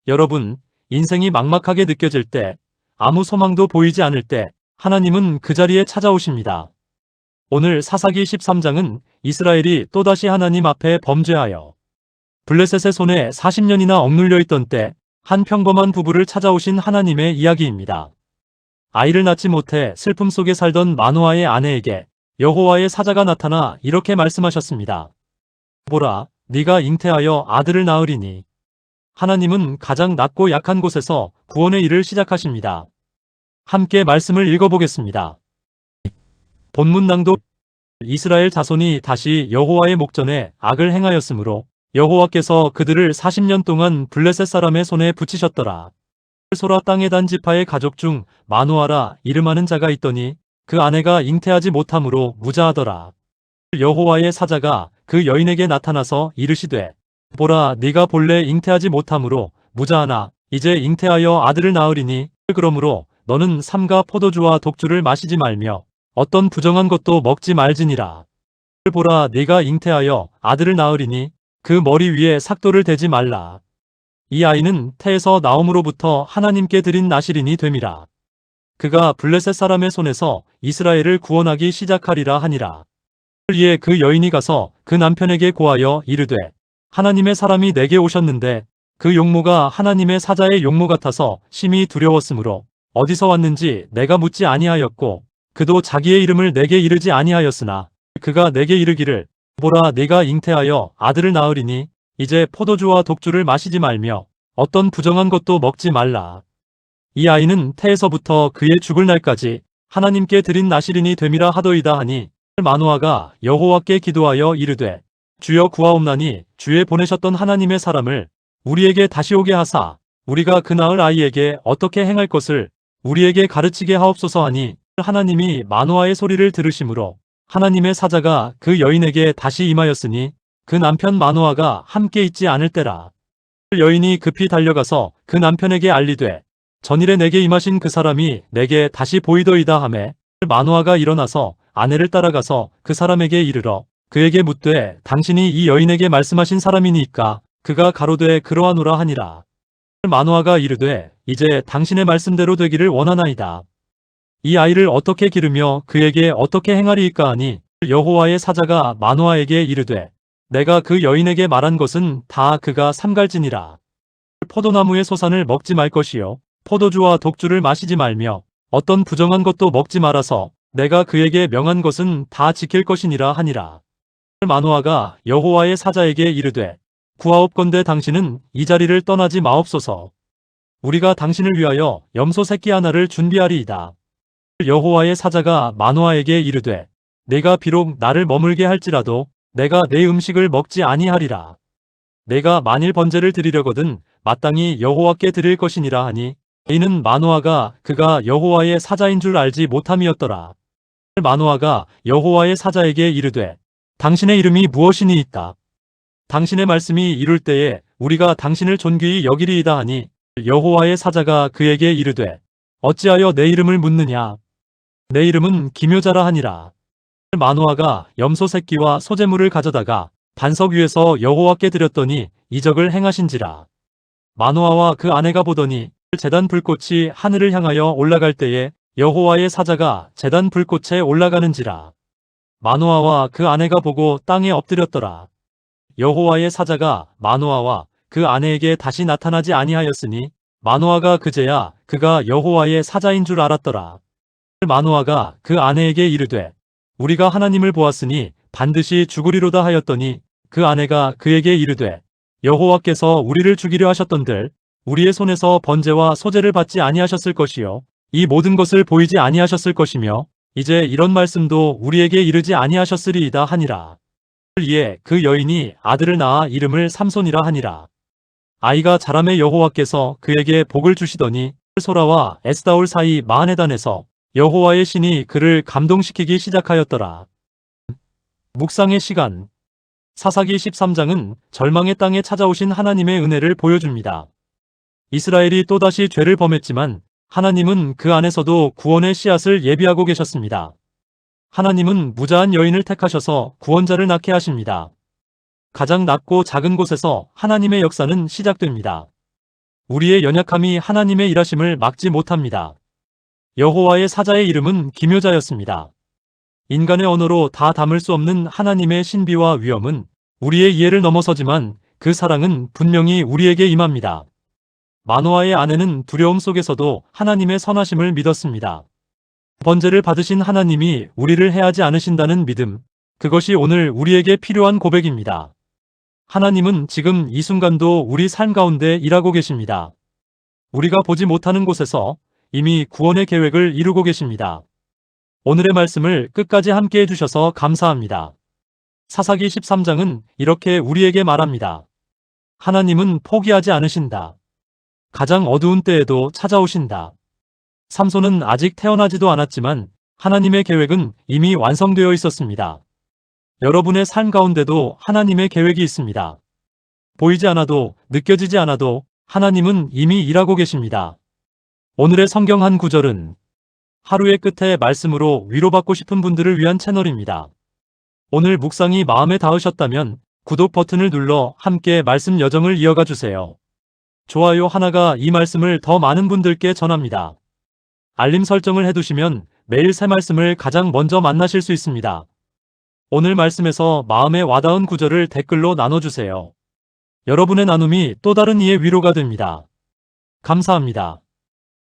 여러분, 인생이 막막하게 느껴질 때, 아무 소망도 보이지 않을 때, 하나님은 그 자리에 찾아오십니다. 오늘 사사기 13장은 이스라엘이 또다시 하나님 앞에 범죄하여 블레셋의 손에 40년이나 억눌려 있던 때, 한 평범한 부부를 찾아오신 하나님의 이야기입니다. 아이를 낳지 못해 슬픔 속에 살던 마노아의 아내에게 여호와의 사자가 나타나 이렇게 말씀하셨습니다. 보라, 네가 잉태하여 아들을 낳으리니. 하나님은 가장 낮고 약한 곳에서 구원의 일을 시작하십니다. 함께 말씀을 읽어보겠습니다. 본문 낭독. 이스라엘 자손이 다시 여호와의 목전에 악을 행하였으므로 여호와께서 그들을 40년 동안 블레셋 사람의 손에 붙이셨더라. 소라 땅의 단 지파의 가족 중 마노아라 이름하는 자가 있더니 그 아내가 잉태하지 못함으로 무자하더라. 여호와의 사자가 그 여인에게 나타나서 이르시되 보라, 네가 본래 잉태하지 못함으로 무자하나 이제 잉태하여 아들을 낳으리니 그러므로 너는 삼가 포도주와 독주를 마시지 말며 어떤 부정한 것도 먹지 말지니라. 보라, 네가 잉태하여 아들을 낳으리니 그 머리 위에 삭도를 대지 말라. 이 아이는 태에서 나옴으로부터 하나님께 드린 나실인이 됨이라. 그가 블레셋 사람의 손에서 이스라엘을 구원하기 시작하리라 하니라. 이에 그 여인이 가서 그 남편에게 고하여 이르되 하나님의 사람이 내게 오셨는데 그 용모가 하나님의 사자의 용모 같아서 심히 두려웠으므로 어디서 왔는지 내가 묻지 아니하였고 그도 자기의 이름을 내게 이르지 아니하였으나 그가 내게 이르기를 보라, 네가 잉태하여 아들을 낳으리니 이제 포도주와 독주를 마시지 말며 어떤 부정한 것도 먹지 말라. 이 아이는 태에서부터 그의 죽을 날까지 하나님께 드린 나실인이 됨이라 하더이다 하니 마노아가 여호와께 기도하여 이르되 주여 구하옵나니 주의 보내셨던 하나님의 사람을 우리에게 다시 오게 하사 우리가 그 낳을 아이에게 어떻게 행할 것을 우리에게 가르치게 하옵소서 하니 하나님이 마노아의 소리를 들으심으로 하나님의 사자가 그 여인에게 다시 임하였으니 그 남편 마노아가 함께 있지 않을 때라. 여인이 급히 달려가서 그 남편에게 알리되 전일에 내게 임하신 그 사람이 내게 다시 보이더이다 하매 마노아가 일어나서 아내를 따라가서 그 사람에게 이르러 그에게 묻되 당신이 이 여인에게 말씀하신 사람이니까 그가 가로되 그러하노라 하니라. 마노아가 이르되 이제 당신의 말씀대로 되기를 원하나이다. 이 아이를 어떻게 기르며 그에게 어떻게 행하리이까 하니 여호와의 사자가 마노아에게 이르되 내가 그 여인에게 말한 것은 다 그가 삼갈지니라. 포도나무의 소산을 먹지 말 것이요 포도주와 독주를 마시지 말며 어떤 부정한 것도 먹지 말아서 내가 그에게 명한 것은 다 지킬 것이니라 하니라. 마노아가 여호와의 사자에게 이르되 구하옵건대 당신은 이 자리를 떠나지 마옵소서. 우리가 당신을 위하여 염소 새끼 하나를 준비하리이다. 여호와의 사자가 마노아에게 이르되 내가 비록 나를 머물게 할지라도 내가 내 음식을 먹지 아니하리라. 내가 만일 번제를 드리려거든 마땅히 여호와께 드릴 것이니라 하니 이는 마노아가 그가 여호와의 사자인 줄 알지 못함이었더라. 마노아가 여호와의 사자에게 이르되 당신의 이름이 무엇이니이까? 당신의 말씀이 이룰 때에 우리가 당신을 존귀히 여기리이다 하니 여호와의 사자가 그에게 이르되 어찌하여 내 이름을 묻느냐? 내 이름은 기묘자라 하니라. 마노아가 염소 새끼와 소재물을 가져다가 반석 위에서 여호와께 드렸더니 이적을 행하신지라. 마노아와 그 아내가 보더니 제단 불꽃이 하늘을 향하여 올라갈 때에 여호와의 사자가 제단 불꽃에 올라가는지라. 마노아와 그 아내가 보고 땅에 엎드렸더라. 여호와의 사자가 마노아와 그 아내에게 다시 나타나지 아니하였으니 마노아가 그제야 그가 여호와의 사자인 줄 알았더라. 마노아가 그 아내에게 이르되 우리가 하나님을 보았으니 반드시 죽으리로다 하였더니 그 아내가 그에게 이르되 여호와께서 우리를 죽이려 하셨던들 우리의 손에서 번제와 소제를 받지 아니하셨을 것이요 이 모든 것을 보이지 아니하셨을 것이며 이제 이런 말씀도 우리에게 이르지 아니하셨으리이다 하니라. 이에 그 여인이 아들을 낳아 이름을 삼손이라 하니라. 아이가 자라매 여호와께서 그에게 복을 주시더니 소라와 에스다올 사이 마하네단에서 여호와의 신이 그를 감동시키기 시작하였더라. 묵상의 시간. 사사기 13장은 절망의 땅에 찾아오신 하나님의 은혜를 보여줍니다. 이스라엘이 또다시 죄를 범했지만 하나님은 그 안에서도 구원의 씨앗을 예비하고 계셨습니다. 하나님은 무자한 여인을 택하셔서 구원자를 낳게 하십니다. 가장 낮고 작은 곳에서 하나님의 역사는 시작됩니다. 우리의 연약함이 하나님의 일하심을 막지 못합니다. 여호와의 사자의 이름은 기묘자였습니다. 인간의 언어로 다 담을 수 없는 하나님의 신비와 위엄은 우리의 이해를 넘어서지만 그 사랑은 분명히 우리에게 임합니다. 마노아의 아내는 두려움 속에서도 하나님의 선하심을 믿었습니다. 번제를 받으신 하나님이 우리를 해하지 않으신다는 믿음, 그것이 오늘 우리에게 필요한 고백입니다. 하나님은 지금 이 순간도 우리 삶 가운데 일하고 계십니다. 우리가 보지 못하는 곳에서 이미 구원의 계획을 이루고 계십니다. 오늘의 말씀을 끝까지 함께 해주셔서 감사합니다. 사사기 13장은 이렇게 우리에게 말합니다. 하나님은 포기하지 않으신다. 가장 어두운 때에도 찾아오신다. 삼손은 아직 태어나지도 않았지만 하나님의 계획은 이미 완성되어 있었습니다. 여러분의 삶 가운데도 하나님의 계획이 있습니다. 보이지 않아도 느껴지지 않아도 하나님은 이미 일하고 계십니다. 오늘의 성경 한 구절은 하루의 끝에 말씀으로 위로받고 싶은 분들을 위한 채널입니다. 오늘 묵상이 마음에 닿으셨다면 구독 버튼을 눌러 함께 말씀 여정을 이어가 주세요. 좋아요 하나가 이 말씀을 더 많은 분들께 전합니다. 알림 설정을 해두시면 매일 새 말씀을 가장 먼저 만나실 수 있습니다. 오늘 말씀에서 마음에 와닿은 구절을 댓글로 나눠주세요. 여러분의 나눔이 또 다른 이의 위로가 됩니다. 감사합니다.